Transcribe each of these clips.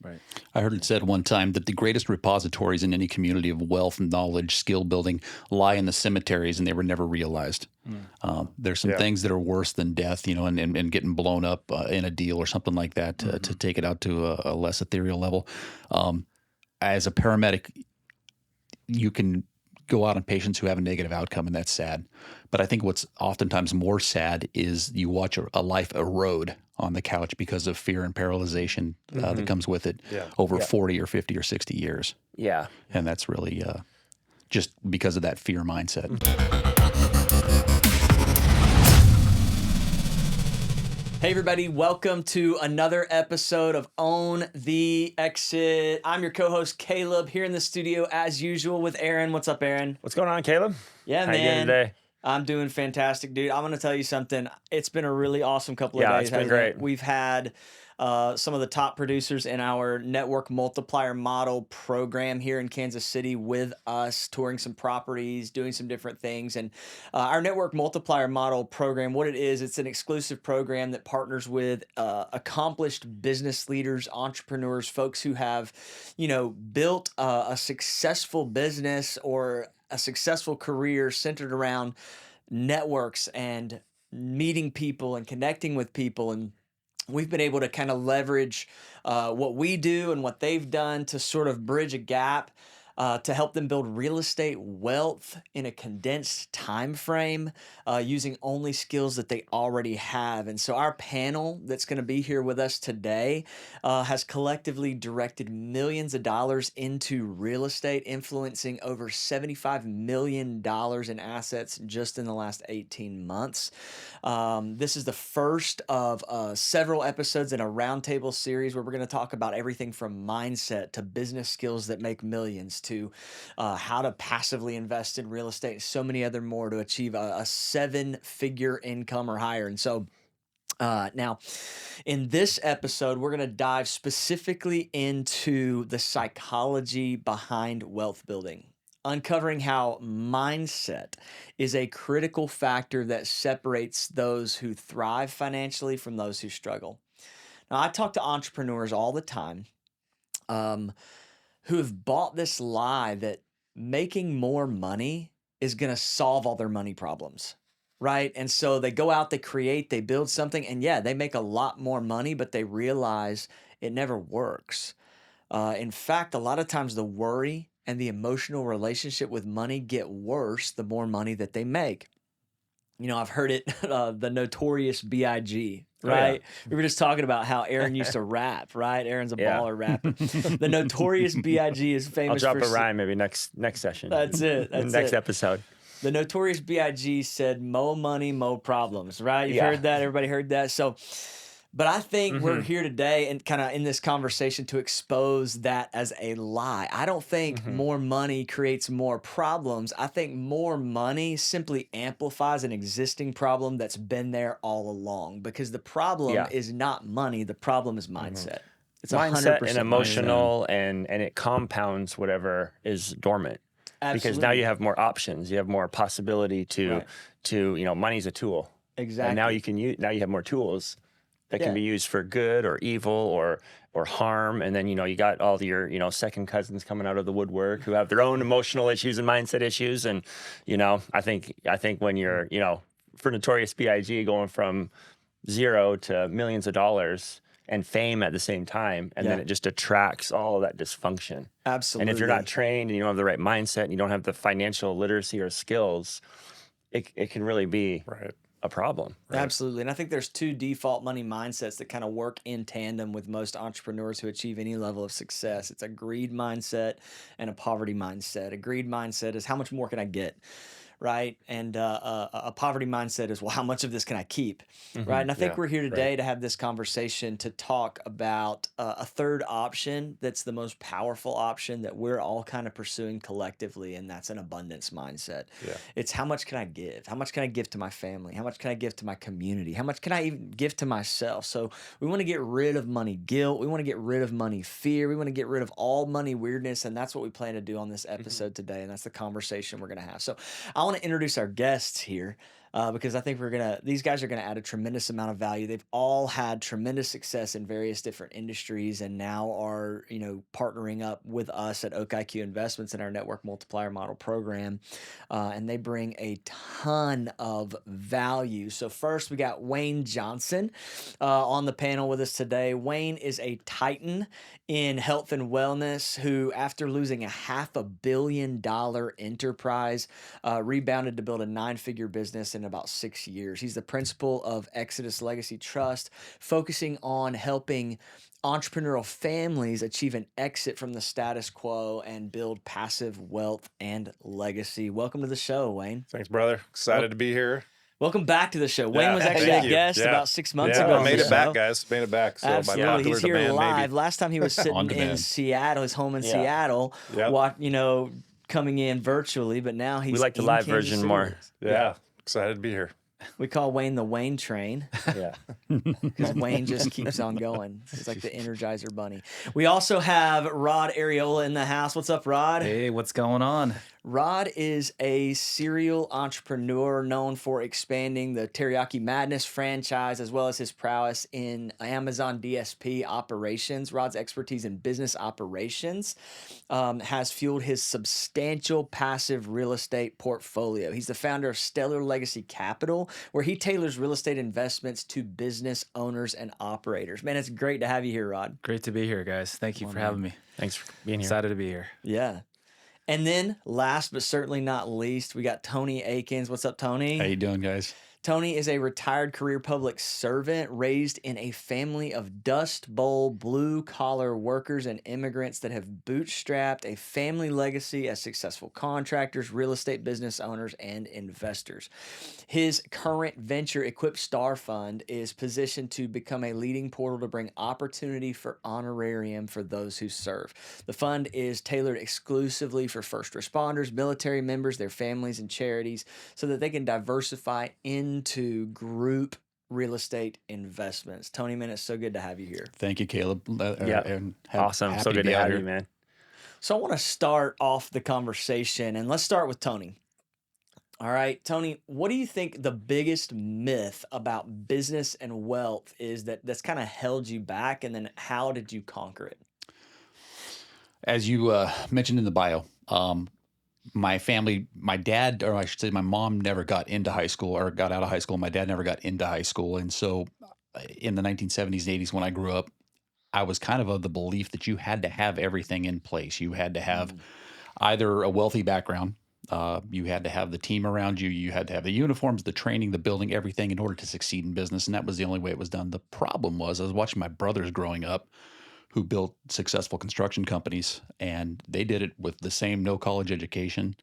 Right. I heard it said one time that the greatest repositories in any community of wealth, knowledge, skill building lie in the cemeteries, and they were never realized. There's some things that are worse than death, and getting blown up in a deal or something like that to take it out to a less ethereal level. As a paramedic, you can go out on patients who have a negative outcome, and that's sad. But I think what's oftentimes more sad is you watch a life erode on the couch because of fear and paralyzation that comes with it over 40 or 50 or 60 years. Yeah. And that's really just because of that fear mindset. Hey everybody, welcome to another episode of Own the Exit. I'm your co-host Caleb here in the studio as usual with Aaron. What's up, Aaron? What's going on, Caleb? Yeah, How man. you doing today? I'm doing fantastic, dude. I'm going to tell you something. It's been a really awesome couple of days. Yeah, it's been great. We've had some of the top producers in our network multiplier model program here in Kansas City with us, touring some properties, doing some different things. And our network multiplier model program, what it is, it's an exclusive program that partners with accomplished business leaders, entrepreneurs, folks who have, built a successful business or a successful career centered around networks and meeting people and connecting with people. And we've been able to kind of leverage what we do and what they've done to sort of bridge a gap to help them build real estate wealth in a condensed time frame using only skills that they already have. And so our panel that's going to be here with us today has collectively directed millions of dollars into real estate, influencing over $75 million in assets just in the last 18 months. This is the first of several episodes in a roundtable series where we're going to talk about everything from mindset to business skills that make millions to how to passively invest in real estate and so many other more to achieve a seven-figure income or higher. And so now, in this episode, we're going to dive specifically into the psychology behind wealth building, uncovering how mindset is a critical factor that separates those who thrive financially from those who struggle. Now, I talk to entrepreneurs all the time who have bought this lie that making more money is going to solve all their money problems, right? And so they go out, they create, they build something, and yeah, they make a lot more money, but they realize it never works. In fact, a lot of times the worry and the emotional relationship with money get worse the more money that they make. I've heard it, the notorious B.I.G., right? Oh, yeah. We were just talking about how Aaron used to rap, right? Aaron's a baller rapper. The notorious B.I.G. is famous. I'll drop a rhyme maybe next session. That's it. Next episode. The notorious B.I.G. said, "Mo money, mo problems," right? You've heard that. Everybody heard that. But I think we're here today and kind of in this conversation to expose that as a lie. I don't think more money creates more problems. I think more money simply amplifies an existing problem that's been there all along, because the problem is not money. The problem is mindset. It's mindset 100% and emotional, and it compounds whatever is dormant. Absolutely. Because now you have more options. You have more possibility to money's a tool. Exactly. And now you have more tools that can be used for good or evil or harm. And then, you got all your, second cousins coming out of the woodwork who have their own emotional issues and mindset issues. And, I think when you're, for Notorious B.I.G. going from zero to millions of dollars and fame at the same time, and then it just attracts all of that dysfunction. Absolutely. And if you're not trained and you don't have the right mindset and you don't have the financial literacy or skills, it can really be a problem. Right? Absolutely. And I think there's two default money mindsets that kind of work in tandem with most entrepreneurs who achieve any level of success. It's a greed mindset and a poverty mindset. A greed mindset is how much more can I get? Right. And a poverty mindset is, well, how much of this can I keep? Right. And I think we're here today to have this conversation to talk about a third option that's the most powerful option that we're all kind of pursuing collectively. And that's an abundance mindset. Yeah. It's how much can I give? How much can I give to my family? How much can I give to my community? How much can I even give to myself? So we want to get rid of money guilt. We want to get rid of money fear. We want to get rid of all money weirdness. And that's what we plan to do on this episode today. And that's the conversation we're going to have. So I want to introduce our guests here. because I think these guys are gonna add a tremendous amount of value. They've all had tremendous success in various different industries, and now are partnering up with us at Oak IQ Investments in our network multiplier model program, and they bring a ton of value. So first, we got Wayne Johnson on the panel with us today. Wayne is a titan in health and wellness who, after losing a $500 million enterprise, rebounded to build a 9-figure business in about 6 years. He's the principal of Exodus Legacy Trust, focusing on helping entrepreneurial families achieve an exit from the status quo and build passive wealth and legacy. Welcome to the show, Wayne. Thanks, brother. Excited to be here. Welcome back to the show. Wayne Yeah, was actually thank a you. guest Yeah. about 6 months Yeah, ago I on made the it back, show. guys. Made it back. So Absolutely. by popular He's here demand, live. maybe. Last time he was sitting in demand. Seattle, his home in Yeah. Seattle, Yep. coming in virtually, but now he's We like the in live Kansas version City. more. Yeah. Excited to be here. We call Wayne the Wayne train Yeah. because Wayne just keeps on going. He's like the Energizer Bunny. We also have Rod Areola in the house. What's up, Rod? Hey, what's going on? Rod is a serial entrepreneur known for expanding the Teriyaki Madness franchise, as well as his prowess in Amazon DSP operations. Rod's expertise in business operations has fueled his substantial passive real estate portfolio. He's the founder of Stellar Legacy Capital, where he tailors real estate investments to business owners and operators. Man, it's great to have you here, Rod. Great to be here, guys. Thank you for having me. Thanks for being here. Excited to be here. Yeah. And then last but certainly not least, we got Tony Akins. What's up, Tony? How you doing, guys? Tony is a retired career public servant raised in a family of Dust Bowl blue-collar workers and immigrants that have bootstrapped a family legacy as successful contractors, real estate business owners, and investors. His current venture, Equip Star Fund, is positioned to become a leading portal to bring opportunity for honorarium for those who serve. The fund is tailored exclusively for first responders, military members, their families, and charities so that they can diversify into group real estate investments. Tony, man, it's so good to have you here. Thank you, Caleb. Yeah. Awesome. So good to have you, man. So I want to start off the conversation, and let's start with Tony. All right, Tony, what do you think the biggest myth about business and wealth is that's kind of held you back, and then how did you conquer it? As you mentioned in the bio, my family, my dad, or I should say my mom never got into high school or got out of high school. My dad never got into high school. And so in the 1970s and 80s, when I grew up, I was kind of the belief that you had to have everything in place. You had to have either a wealthy background, you had to have the team around you, you had to have the uniforms, the training, the building, everything in order to succeed in business. And that was the only way it was done. The problem was I was watching my brothers growing up who built successful construction companies, and they did it with the same no college education.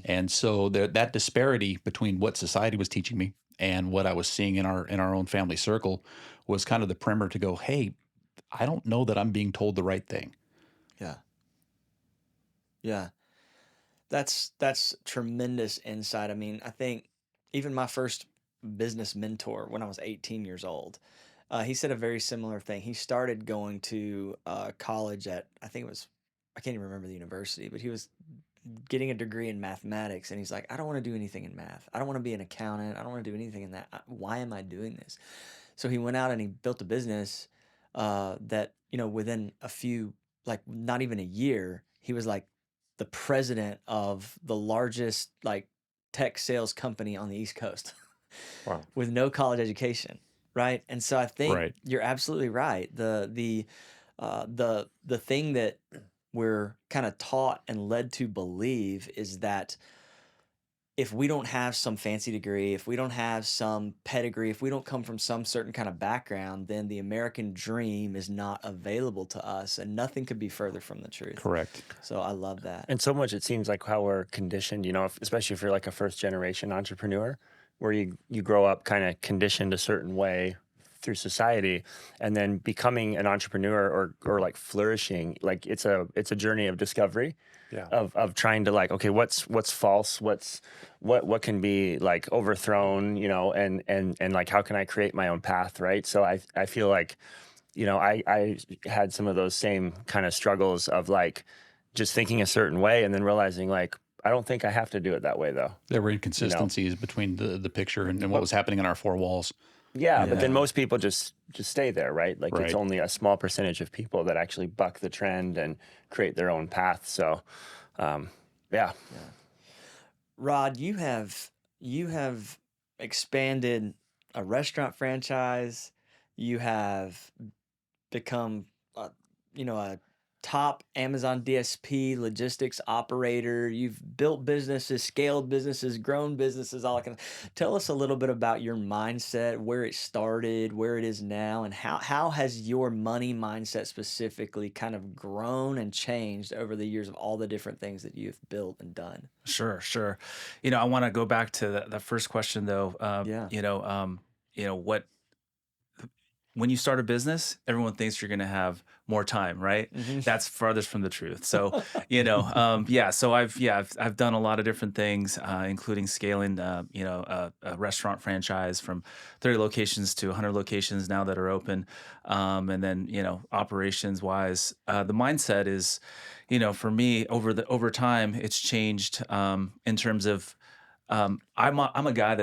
And so that disparity between what society was teaching me and what I was seeing in our own family circle was kind of the primer to go, hey, I don't know that I'm being told the right thing. Yeah. Yeah. That's tremendous insight. I mean, I think even my first business mentor when I was 18 years old, he said a very similar thing. He started going to college at, I can't even remember the university, but he was getting a degree in mathematics. And he's like, I don't want to do anything in math. I don't want to be an accountant. I don't want to do anything in that. Why am I doing this? So he went out and he built a business that, within a few, like not even a year, he was like the president of the largest like tech sales company on the East Coast. Wow. With no college education. Right. And so I think Right. you're absolutely right. The thing that we're kind of taught and led to believe is that if we don't have some fancy degree, if we don't have some pedigree, if we don't come from some certain kind of background, then the American dream is not available to us, and nothing could be further from the truth. Correct. So I love that. And so much it seems like how we're conditioned, especially if you're like a first generation entrepreneur, where you grow up kind of conditioned a certain way through society, and then becoming an entrepreneur or like flourishing, like it's a journey of discovery. Yeah. Of trying to like, okay, what's false, what can be like overthrown, and like how can I create my own path, right? So I feel like, I had some of those same kind of struggles of like just thinking a certain way and then realizing like I don't think I have to do it that way though. There were inconsistencies between the picture and what was happening in our four walls. Yeah, but then Yeah. most people just stay there, right? Like it's Right. only a small percentage of people that actually buck the trend and create their own path. So, yeah. Rod, you have expanded a restaurant franchise. You have become, a top Amazon DSP logistics operator. You've built businesses, scaled businesses, grown businesses, all that kind of. Tell us a little bit about your mindset, where it started, where it is now, and how has your money mindset specifically kind of grown and changed over the years of all the different things that you've built and done. Sure, sure. I want to go back to the first question though. Yeah. What when you start a business, everyone thinks you're going to have more time, right? Mhm. That's farthest from the truth. So, so I've done a lot of different things, including scaling, a restaurant franchise from 30 locations to 100 locations now that are open. And then, operations wise, the mindset is, for me over time, it's changed, in terms of, I'm a guy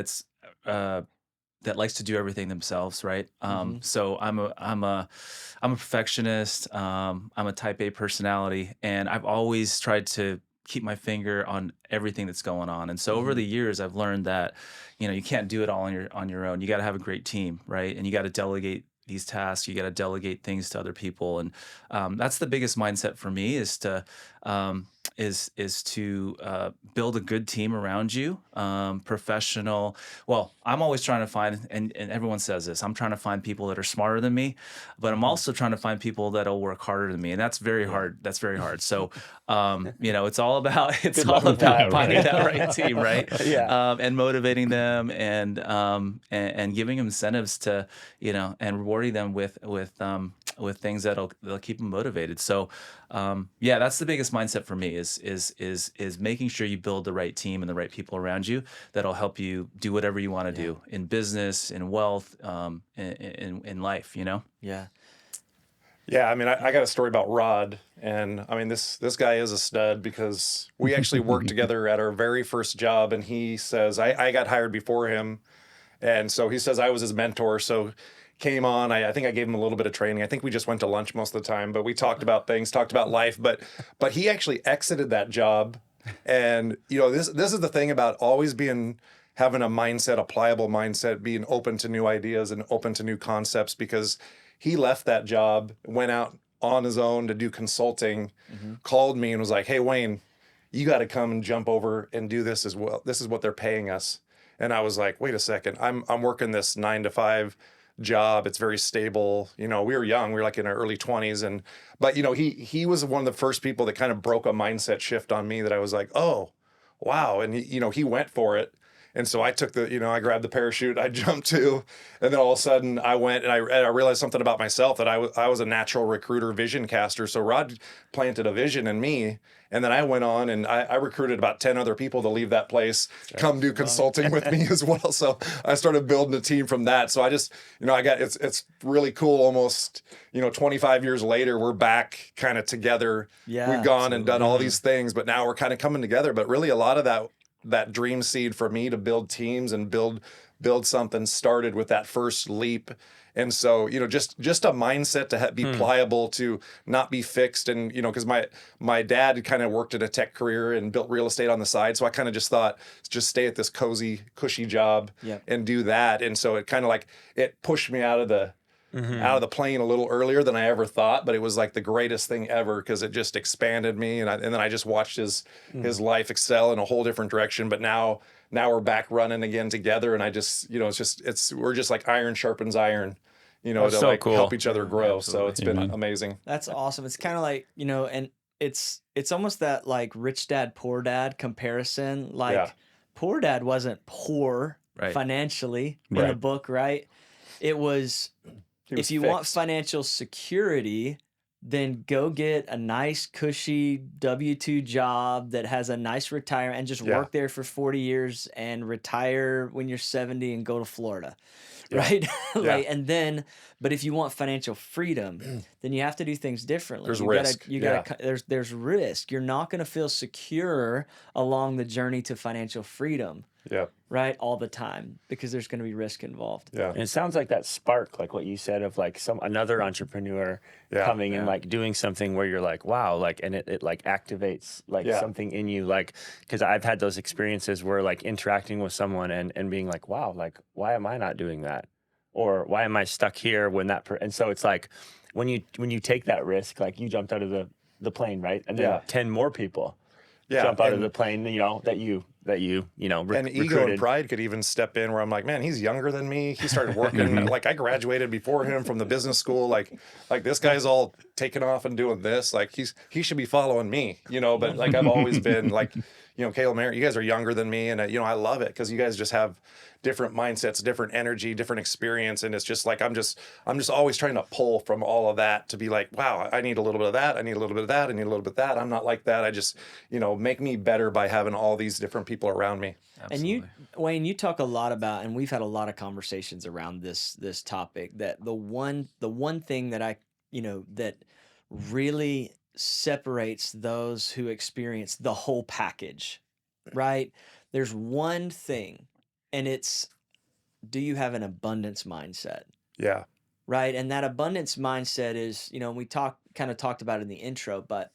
that likes to do everything themselves, right? Mhm. So I'm a perfectionist. I'm a type A personality, and I've always tried to keep my finger on everything that's going on. And so over Mhm. the years, I've learned that you can't do it all on your own. You got to have a great team, right? And you got to delegate these tasks. You got to delegate things to other people, and that's the biggest mindset for me is to build a good team around you, professional. Well, I'm always trying to find, and everyone says this, I'm trying to find people that are smarter than me, but I'm Mhm. also trying to find people that'll work harder than me. And that's very Yeah. hard. That's very hard. So, it's all about, Good luck with finding that. that right team, right? Yeah. And motivating them and giving them incentives to, and rewarding them with things that'll keep them motivated. So, that's the biggest mindset for me is making sure you build the right team and the right people around you that'll help you do whatever you want to Yeah. do in business, in wealth, in life. Yeah. Yeah, I mean, I got a story about Rod, and I mean, this guy is a stud because we actually worked together at our very first job, and he says I got hired before him, and so he says I was his mentor. So came on, I think I gave him a little bit of training. I think we just went to lunch most of the time, but we talked about things, talked about life. But he actually exited that job, and this is the thing about always having a mindset, a pliable mindset, being open to new ideas and open to new concepts, because he left that job, went out on his own to do consulting, Mhm. called me and was like, "Hey, Wayne, you got to come and jump over and do this as well. This is what they're paying us." And I was like, "Wait a second. I'm working this 9 to 5 job. It's very stable. We were young. We were like in our early 20s, but he was one of the first people that kind of broke a mindset shift on me that I was like, "Oh, wow." And he went for it. And so I took I grabbed the parachute, I jumped too, and then all of a sudden I went and I realized something about myself, that I was a natural recruiter, vision caster. So Rod planted a vision in me, and then I went on and I recruited about 10 other people to leave that place, come do consulting with me as well. So I started building a team from that. So I just, it's really cool. Almost 25 years later, we're back kind of together. Yeah, We've gone and done all absolutely. these things, but now we're kind of coming together. But really, a lot of that dream seed for me to build teams and build something started with that first leap. And so just a mindset to be pliable, to not be fixed. And because my dad kind of worked in a tech career and built real estate on the side, so I kind of just thought, just stay at this cozy, cushy job Yep. and do that. And so it kind of like it pushed me out of the plane a little earlier than I ever thought, but it was like the greatest thing ever because it just expanded me, and then I just watched his life excel in a whole different direction. But now we're back running again together, and I just we're just like iron sharpens iron, That's to so like cool. help each other grow. So absolutely. it's been Amen. amazing. That's awesome. It's kind of like, and it's almost that like rich dad, poor dad comparison. Like Yeah. poor dad wasn't poor Right. financially in the Right. book, right? It was, He was if you want fixed. financial security, then go get a nice cushy W-2 job that has a nice retirement and just Yeah. work there for 40 years and retire when you're 70 and go to Florida. Yeah. Right? Yeah. Like, and then, but if you want financial freedom, then you have to do things differently. There's You gotta, risk. you Yeah. gotta, there's risk. You're not gonna feel secure along the journey to financial freedom, Yeah. right? All the time, because there's gonna be risk involved. Yeah. And it sounds like that spark, like what you said, of like another entrepreneur Yeah. coming and Yeah. like doing something where you're like, wow, like, and it like activates like Yeah. something in you, like, because I've had those experiences where like interacting with someone and being like, wow, like, why am I not doing that? Or why am I stuck here when and so it's like when you take that risk, like you jumped out of the plane, right? And then Yeah. 10 more people Yeah. jump out of And the plane, you know, that you and ego and recruited. pride could even step in where I'm like, man, he's younger than me. He started working like I graduated before him from the business school. Like this guy's all taking off and doing this. Like he should be following me, you know. But like I've always been like, you know, Caleb, Mary, you guys are younger than me, and you know I love it because you guys just have different mindsets, different energy, different experience, and it's just like I'm just always trying to pull from all of that to be like, wow, I need a little bit of that, I need a little bit of that, I need a little bit of that. I'm not like that. I just, you know, make me better by having all these different people around me. And you, Absolutely. Wayne, you talk a lot about, and we've had a lot of conversations around this topic. That the one thing that that really separates those who experience the whole package, right? There's one thing, and it's, do you have an abundance mindset? Yeah. Right? And that abundance mindset is, we kind of talked about it in the intro, but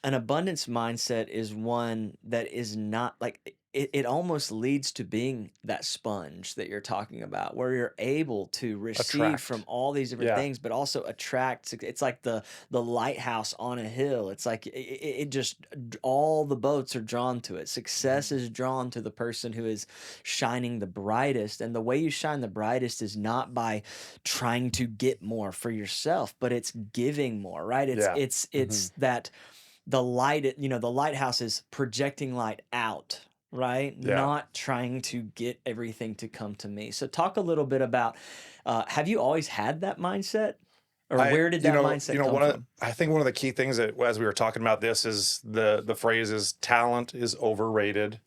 an abundance mindset is one that is not like it almost leads to being that sponge that you're talking about, where you're able to receive from Attract. all these different Yeah. things, but also attract. It's like the lighthouse on a hill. It's like it just, all the boats are drawn to it. Success is drawn to the person who is shining the brightest, and the way you shine the brightest is not by trying to get more for yourself, but it's giving more, right? Yeah. It's that the light, the lighthouse is projecting light out, right? Yeah. Not trying to get everything to come to me. So talk a little bit about, have you always had that mindset, or where did that mindset come from? I think one of the key things that as we were talking about this is the phrase is talent is overrated,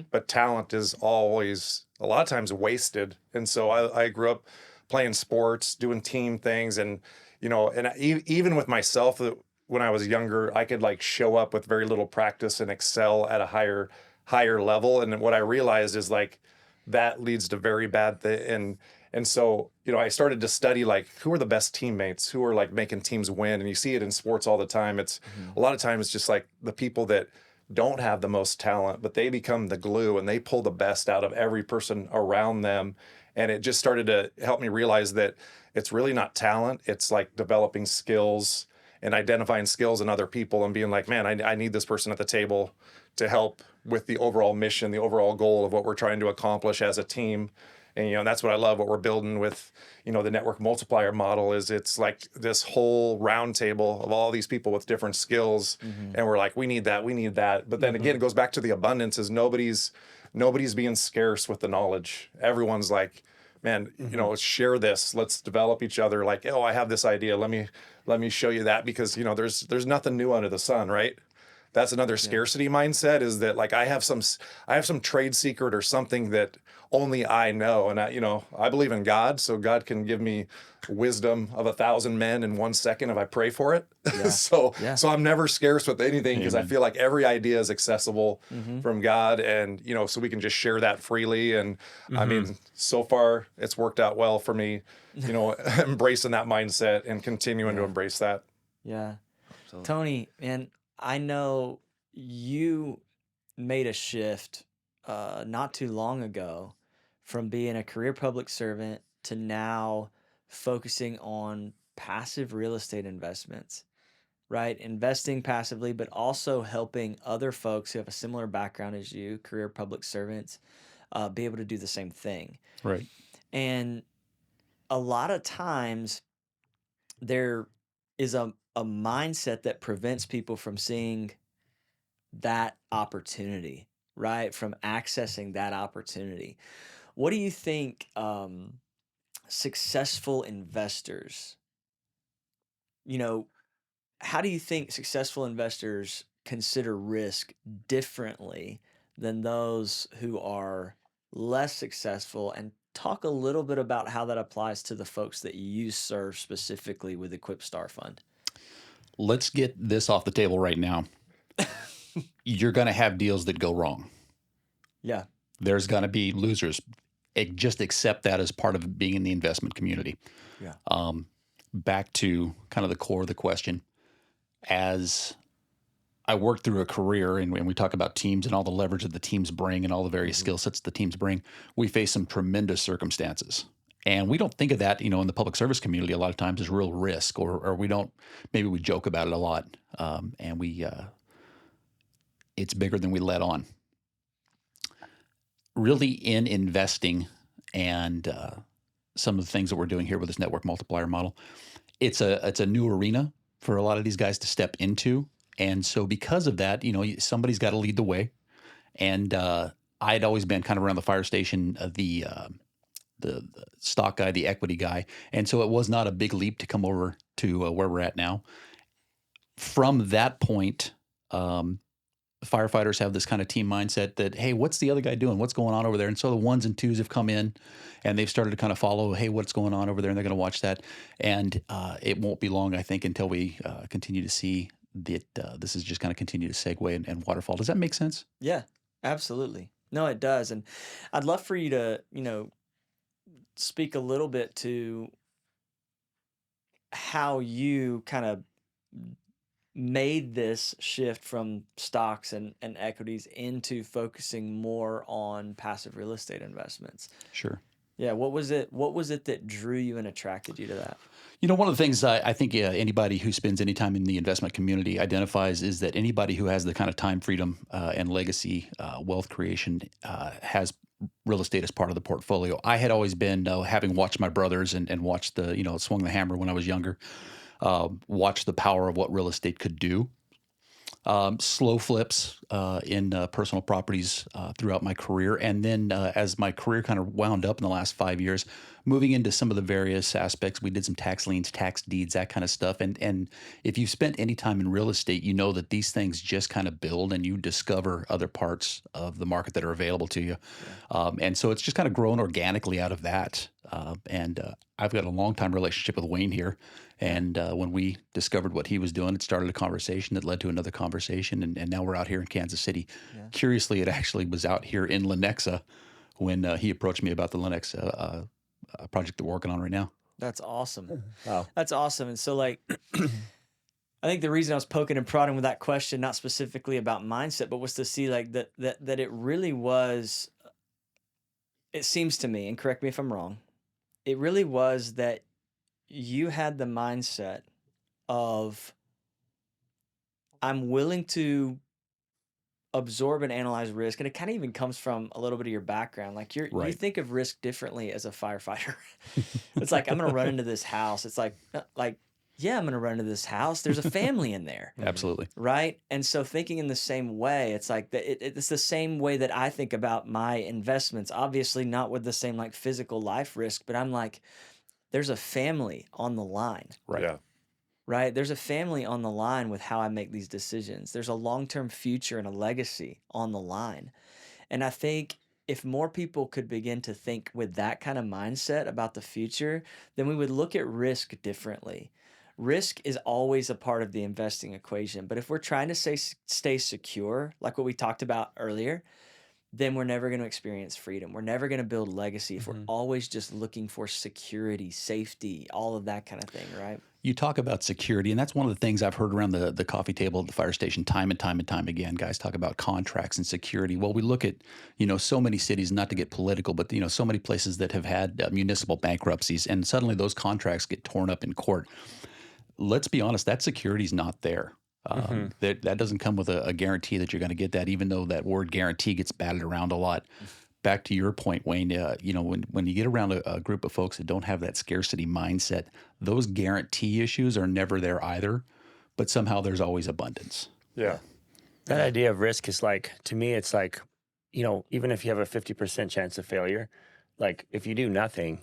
but talent is always a lot of times wasted. And so I grew up playing sports, doing team things, and even with myself, when I was younger, I could like show up with very little practice and excel at a higher level. And what I realized is like that leads to very bad thing. And so, I started to study like who are the best teammates, who are like making teams win. And you see it in sports all the time. It's a lot of times just like the people that don't have the most talent, but they become the glue and they pull the best out of every person around them. And it just started to help me realize that it's really not talent. It's like developing skills and identifying skills in other people and being like, man, I need this person at the table to help with the overall mission, the overall goal of what we're trying to accomplish as a team. And, that's what I love, what we're building with, the network multiplier model is it's like this whole round table of all these people with different skills. And we're like, we need that, we need that. But then again, it goes back to the abundance is nobody's being scarce with the knowledge. Everyone's like, man, share this. Let's develop each other. Like, oh, I have this idea. Let me show you that because, there's nothing new under the sun, right? That's another scarcity mindset is that like I have some trade secret or something that only I know. And I believe in God, so God can give me wisdom of 1,000 men in 1 second if I pray for it. Yeah. So Yeah. so I'm never scarce with anything because I feel like every idea is accessible from God, and so we can just share that freely. And I mean, so far it's worked out well for me, embracing that mindset and continuing to embrace that. Yeah. Absolutely. Tony, man, I know you made a shift not too long ago from being a career public servant to now focusing on passive real estate investments, right? Investing passively, but also helping other folks who have a similar background as you, career public servants, be able to do the same thing. Right. And a lot of times there is a mindset that prevents people from seeing that opportunity, right? From accessing that opportunity. What do you think successful investors, you know, how do you think successful investors consider risk differently than those who are less successful? And talk a little bit about how that applies to the folks that you serve specifically with Equip Star Fund. Let's get this off the table right now. You're going to have deals that go wrong. Yeah. There's going to be losers. Just accept that as part of being in the investment community. Yeah. Back to kind of the core of the question. As I worked through a career, and when we talk about teams and all the leverage that the teams bring and all the various skill sets the teams bring, we face some tremendous circumstances. And we don't think of that, in the public service community a lot of times as real risk, or we don't, maybe we joke about it a lot. And it's bigger than we let on. Really, in investing and some of the things that we're doing here with this network multiplier model, it's a new arena for a lot of these guys to step into. And so because of that, somebody's got to lead the way. And I'd always been kind of around the fire station, the stock guy, the equity guy. And so it was not a big leap to come over to where we're at now. From that point, firefighters have this kind of team mindset that, hey, what's the other guy doing? What's going on over there? And so the ones and twos have come in and they've started to kind of follow, hey, what's going on over there? And they're going to watch that. And it won't be long, I think, until we continue to see that this is just going to continue to segue and waterfall. Does that make sense? Yeah, absolutely. No, it does. And I'd love for you to, speak a little bit to how you kind of made this shift from stocks and equities into focusing more on passive real estate investments. Sure. Yeah. What was it that drew you and attracted you to that? One of the things I think anybody who spends any time in the investment community identifies is that anybody who has the kind of time freedom and legacy wealth creation has real estate as part of the portfolio. I had always been, having watched my brothers and watched swung the hammer when I was younger, watched the power of what real estate could do. Slow flips in personal properties throughout my career. And then as my career kind of wound up in the last 5 years, moving into some of the various aspects, we did some tax liens, tax deeds, that kind of stuff. And if you've spent any time in real estate, you know that these things just kind of build and you discover other parts of the market that are available to you. Yeah. And so it's just kind of grown organically out of that. And I've got a long-time relationship with Wayne here. And when we discovered what he was doing, it started a conversation that led to another conversation. And now we're out here in Kansas City. Yeah. Curiously, it actually was out here in Lenexa when he approached me about the Lenexa project that we're working on right now. That's awesome. Wow. That's awesome. And so I think the reason I was poking and prodding with that question, not specifically about mindset, but was to see that it really was, it seems to me, and correct me if I'm wrong, it really was that you had the mindset of, I'm willing to absorb and analyze risk. And it kind of even comes from a little bit of your background. Like you think of risk differently as a firefighter. It's like, I'm going to run into this house. It's like, yeah, I'm going to run into this house. There's a family in there. Absolutely. Right. And so thinking in the same way, it's like it's the same way that I think about my investments, obviously not with the same physical life risk, but I'm like, there's a family on the line. Right. Yeah. Right? There's a family on the line with how I make these decisions. There's a long-term future and a legacy on the line. And I think if more people could begin to think with that kind of mindset about the future, then we would look at risk differently. Risk is always a part of the investing equation. But if we're trying to stay secure, like what we talked about earlier, then we're never going to experience freedom. We're never going to build legacy if we're always just looking for security, safety, all of that kind of thing, right? You talk about security, and that's one of the things I've heard around the coffee table at the fire station time and time again. Guys talk about contracts and security. Well, we look at, so many cities, not to get political, but, so many places that have had municipal bankruptcies, and suddenly those contracts get torn up in court. Let's be honest, that security is not there. That doesn't come with a guarantee that you're going to get that, even though that word guarantee gets batted around a lot. Back to your point, Wayne, when you get around a group of folks that don't have that scarcity mindset, those guarantee issues are never there either, but somehow there's always abundance. Yeah. That idea of risk is to me, it's even if you have a 50% chance of failure, if you do nothing,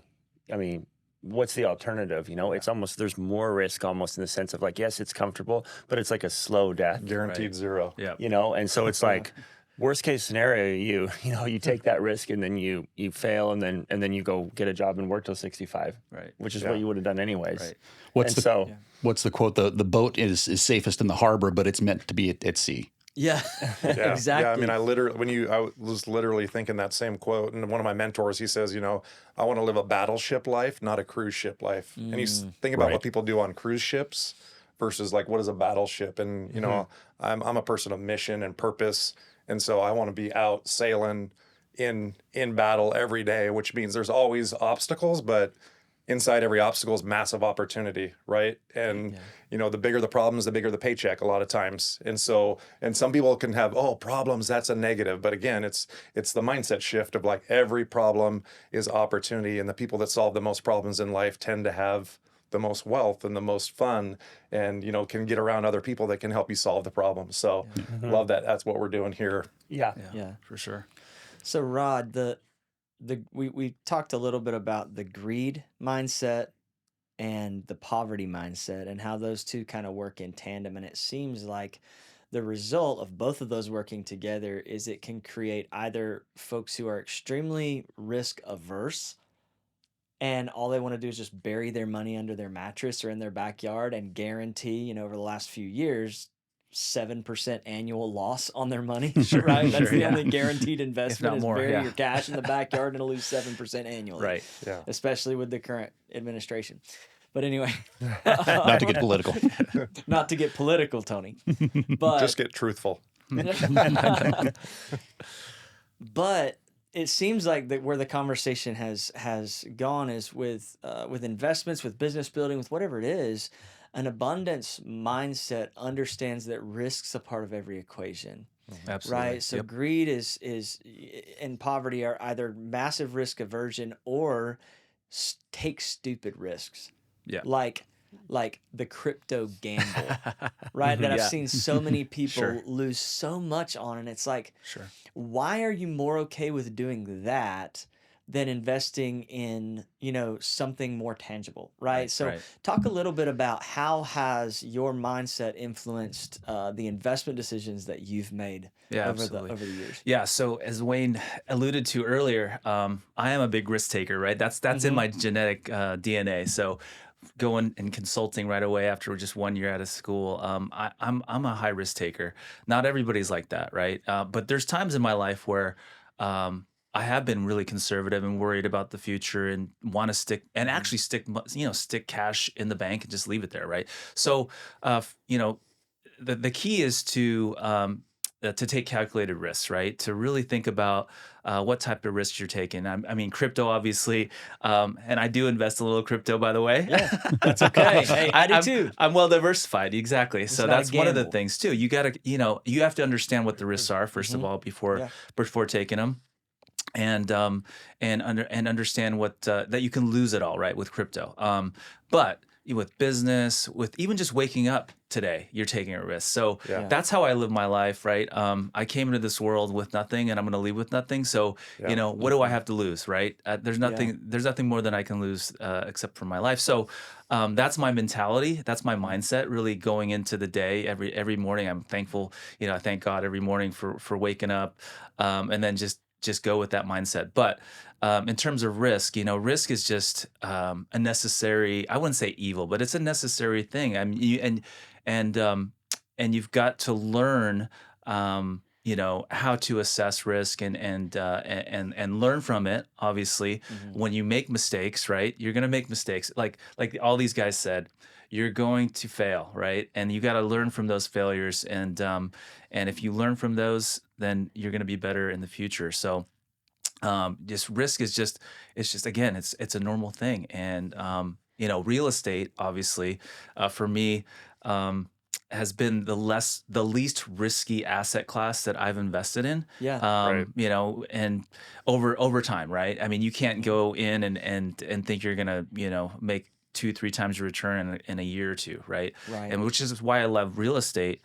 I mean, what's the alternative? You know, it's almost, there's more risk almost in the sense of like, yes, it's comfortable, but it's like a slow death, Guaranteed zero. Yeah. you know? And so it's like, worst case scenario, you take that risk and then you fail and then you go get a job and work till 65, Right. which is Yeah. what you would have done anyways. Right. What's And the quote? The boat is safest in the harbor, but it's meant to be at sea. Yeah, Yeah. exactly. Yeah, I mean, I was literally thinking that same quote, and one of my mentors, he says, I want to live a battleship life, not a cruise ship life. And he's think about Right. what people do on cruise ships versus like what is a battleship. And I'm a person of mission and purpose, and so I want to be out sailing in battle every day, which means there's always obstacles, but inside every obstacle is massive opportunity, right? And the bigger the problems, the bigger the paycheck a lot of times. And some people can have, problems, that's a negative. But again, it's the mindset shift of like every problem is opportunity, and the people that solve the most problems in life tend to have the most wealth and the most fun, and can get around other people that can help you solve the problem. So love that. That's what we're doing here. yeah. Yeah. For sure. So Rod, we talked a little bit about the greed mindset and the poverty mindset and how those two kind of work in tandem. And it seems like the result of both of those working together is it can create either folks who are extremely risk averse and all they want to do is just bury their money under their mattress or in their backyard and guarantee, over the last few years, 7% annual loss on their money, right? That's the only guaranteed investment not is more, bury yeah. your cash in the backyard and it'll lose 7% annually. Right. Yeah. Especially with the current administration. But anyway, Not to get political. not to get political, Tony, but Just get truthful. but it seems like that where the conversation has gone is with investments, with business building, with whatever it is. An abundance mindset understands that risk's a part of every equation, Absolutely. right? So Yep. greed is and poverty are either massive risk aversion or take stupid risks. Yeah. Like the crypto gamble, right? That I've Yeah. seen so many people Sure. lose so much on, and it's like, Sure. why are you more okay with doing that than investing in something more tangible, right? So right. talk a little bit about how has your mindset influenced the investment decisions that you've made Yeah, over absolutely. the years. Yeah. So as Wayne alluded to earlier, I am a big risk taker, right? That's in my genetic DNA. So going and consulting right away after just 1 year out of school, I'm a high risk taker. Not everybody's like that, right? But there's times in my life where I have been really conservative and worried about the future and want to stick cash in the bank and just leave it there, right? So, the key is to take calculated risks, right? To really think about what type of risks you're taking. I mean, crypto, obviously, and I do invest a little crypto, by the way. Yeah, that's okay. Hey, I do too. I'm well diversified, exactly. So not a that's one of the gamble. things too. You gotta, you have to understand what the risks are first of all before taking them. And understand what that you can lose it all, right, with crypto. But with business, with even just waking up today, you're taking a risk. So Yeah. that's how I live my life, right? I came into this world with nothing, and I'm going to leave with nothing. So what do I have to lose, right? There's nothing more than I can lose except for my life. So that's my mentality. That's my mindset. Really going into the day every morning. I'm thankful. I thank God every morning for waking up, and then just go with that mindset. But in terms of risk, risk is just a necessary, I wouldn't say evil, but it's a necessary thing. I mean, and you've got to learn, how to assess risk and learn from it. Obviously, when you make mistakes, right, you're going to make mistakes. Like all these guys said, you're going to fail, right? And you got to learn from those failures. And if you learn from those, then you're going to be better in the future. So just risk is again, it's a normal thing. And real estate, obviously, for me, has been the least risky asset class that I've invested in. Yeah. Right. And over time, right? I mean, you can't go in and think you're gonna, make 2-3 times your return in a year or two, right? Right. And which is why I love real estate,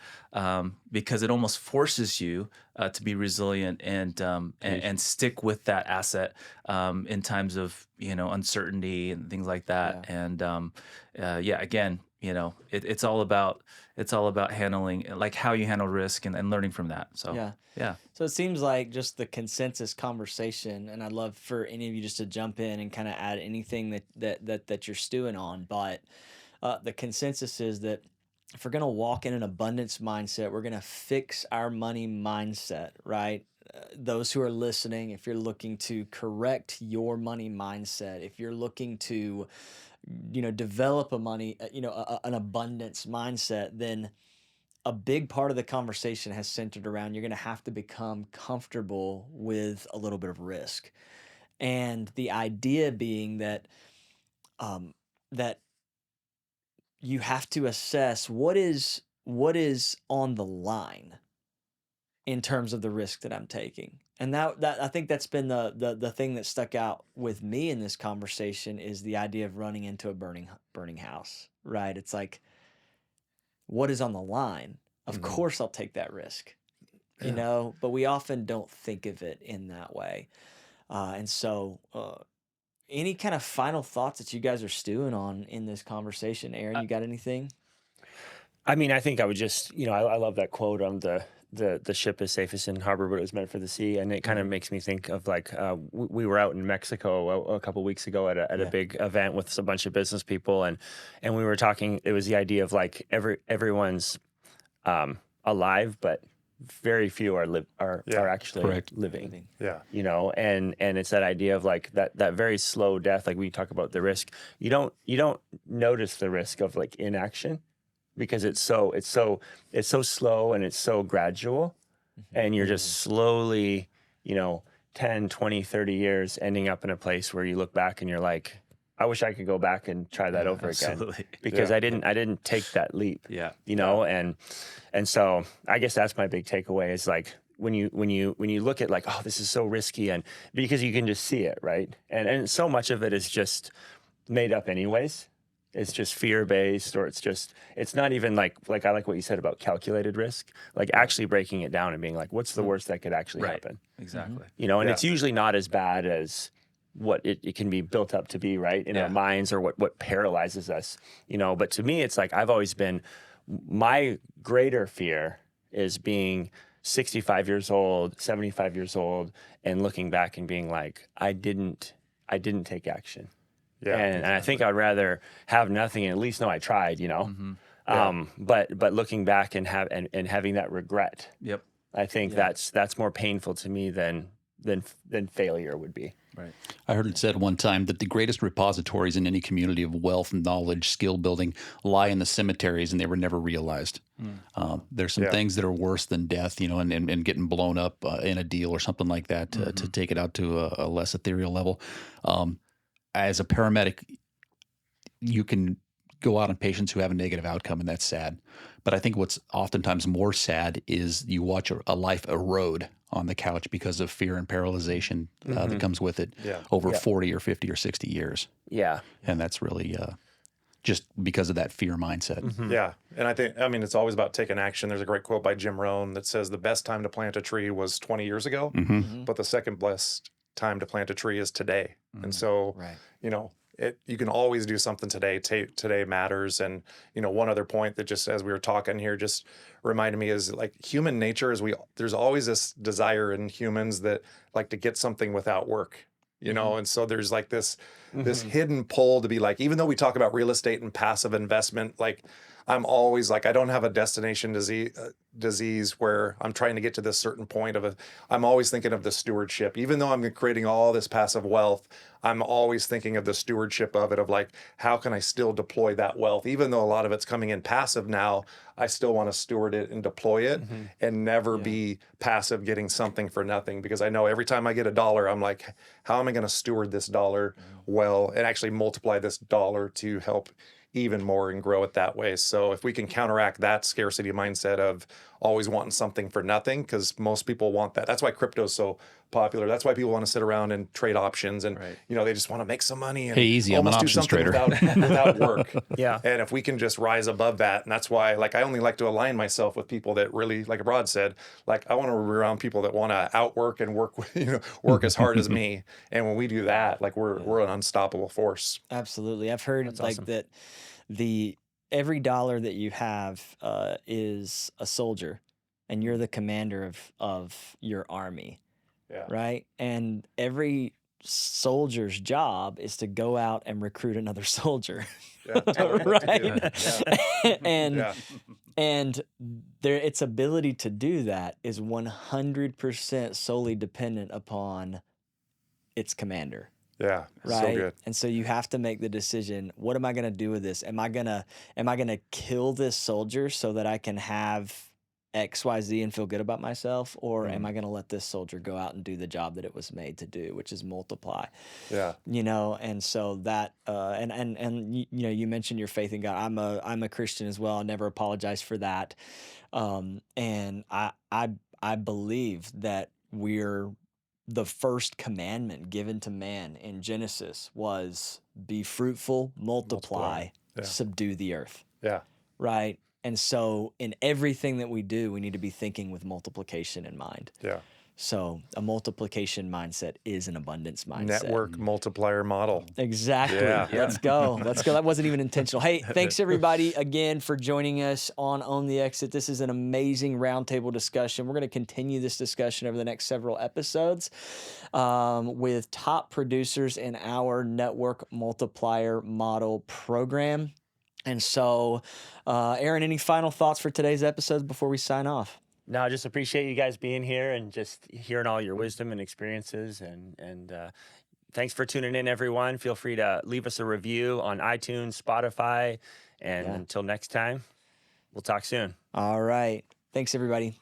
because it almost forces you to be resilient and stick with that asset in times of uncertainty and things like that. Yeah. And yeah, again, it's all about handling, like, how you handle risk and learning from that. So Yeah. yeah. So it seems like just the consensus conversation, and I'd love for any of you just to jump in and kind of add anything that you're stewing on. But the consensus is that if we're gonna walk in an abundance mindset, we're gonna fix our money mindset, right? Those who are listening, if you're looking to correct your money mindset, if you're looking to, develop a money, an abundance mindset, then a big part of the conversation has centered around you're going to have to become comfortable with a little bit of risk, and the idea being that um, that you have to assess what is on the line in terms of the risk that I'm taking. And that I think that's been the thing that stuck out with me in this conversation is the idea of running into a burning house, right? It's like, what is on the line? Of course I'll take that risk, Yeah. but we often don't think of it in that way. Any kind of final thoughts that you guys are stewing on in this conversation? Aaron, you got anything? I mean, I think I would just, I love that quote on the ship is safest in harbor, but it was meant for the sea, and it kind of makes me think of like we were out in Mexico a couple weeks ago at a Yeah. big event with a bunch of business people, and we were talking. It was the idea of like everyone's alive, but very few are Yeah. actually Correct. living. Yeah. And it's that idea of like that very slow death. Like we talk about the risk, you don't notice the risk of like inaction because it's so slow and it's so gradual, and you're just slowly 10, 20, 30 years ending up in a place where you look back and you're like, I wish I could go back and try that over again, Absolutely. because Yeah. I didn't take that leap. Yeah. And so I guess that's my big takeaway is like when you look at like, oh, this is so risky, and because you can just see it, right? And so much of it is just made up anyways. It's just fear based, or it's not even like I like what you said about calculated risk, like actually breaking it down and being like, what's the worst that could actually Right. happen? Exactly. And Yeah. it's usually not as bad as what it can be built up to be, right? In our minds, or what paralyzes us, but to me, it's like I've always been, my greater fear is being 65 years old, 75 years old, and looking back and being like, I didn't take action. Yeah. And I think I'd rather have nothing and at least know I tried, but looking back and having that regret, Yep. I think Yeah. that's more painful to me than failure would be. Right. I heard it said one time that the greatest repositories in any community of wealth, knowledge, skill building lie in the cemeteries, and they were never realized. There's some Yeah. things that are worse than death, and getting blown up in a deal or something like that to take it out to a less ethereal level. As a paramedic, you can go out on patients who have a negative outcome, and that's sad. But I think what's oftentimes more sad is you watch a life erode on the couch because of fear and paralyzation that comes with it Yeah. over 40 or 50 or 60 years. Yeah. And that's really just because of that fear mindset. Yeah. And I mean, it's always about taking action. There's a great quote by Jim Rohn that says the best time to plant a tree was 20 years ago, but the second best time to plant a tree is today. And so, Right. you can always do something today. Today matters. And, one other point that just as we were talking here, just reminded me is like human nature is there's always this desire in humans that like to get something without work, and so there's like this hidden pull to be like, even though we talk about real estate and passive investment, like I'm always like, I don't have a destination disease where I'm trying to get to this certain point I'm always thinking of the stewardship. Even though I'm creating all this passive wealth, I'm always thinking of the stewardship of it, of like, how can I still deploy that wealth? Even though a lot of it's coming in passive now, I still want to steward it and deploy it and never be passive getting something for nothing. Because I know every time I get a dollar, I'm like, how am I going to steward this dollar well and actually multiply this dollar to help even more and grow it that way. So if we can counteract that scarcity mindset of always wanting something for nothing, because most people want that. That's why crypto is so popular. That's why people want to sit around and trade options, and they just want to make some money and Hey, easy, I'm an almost do options something trader. without work. Yeah. And if we can just rise above that, and that's why, like, I only like to align myself with people that really, like Rod said, like, I want to be around people that want to outwork and work, work as hard as me. And when we do that, like, we're an unstoppable force. Absolutely. I've heard That's like awesome. that every dollar that you have is a soldier, and you're the commander of your army, Yeah. right? And every soldier's job is to go out and recruit another soldier, Yeah. Tell them what to do. right? Yeah. and Yeah. and its ability to do that is 100% solely dependent upon its commander. Yeah. So Right. good. And so you have to make the decision, what am I going to do with this? Am I going to kill this soldier so that I can have XYZ and feel good about myself? Or am I going to let this soldier go out and do the job that it was made to do, which is multiply? Yeah. And so that, you mentioned your faith in God. I'm a Christian as well. I never apologize for that. And I believe that the first commandment given to man in Genesis was be fruitful, multiply, Yeah. subdue the earth, Yeah. right? And so in everything that we do, we need to be thinking with multiplication in mind. Yeah. So a multiplication mindset is an abundance mindset. Network multiplier model. Exactly. Yeah. Let's go. Let's go. That wasn't even intentional. Hey, thanks everybody again for joining us on the Exit. This is an amazing roundtable discussion. We're going to continue this discussion over the next several episodes with top producers in our network multiplier model program. And so, Aaron, any final thoughts for today's episode before we sign off? No, I just appreciate you guys being here and just hearing all your wisdom and experiences. And thanks for tuning in, everyone. Feel free to leave us a review on iTunes, Spotify. And until next time, we'll talk soon. All right. Thanks, everybody.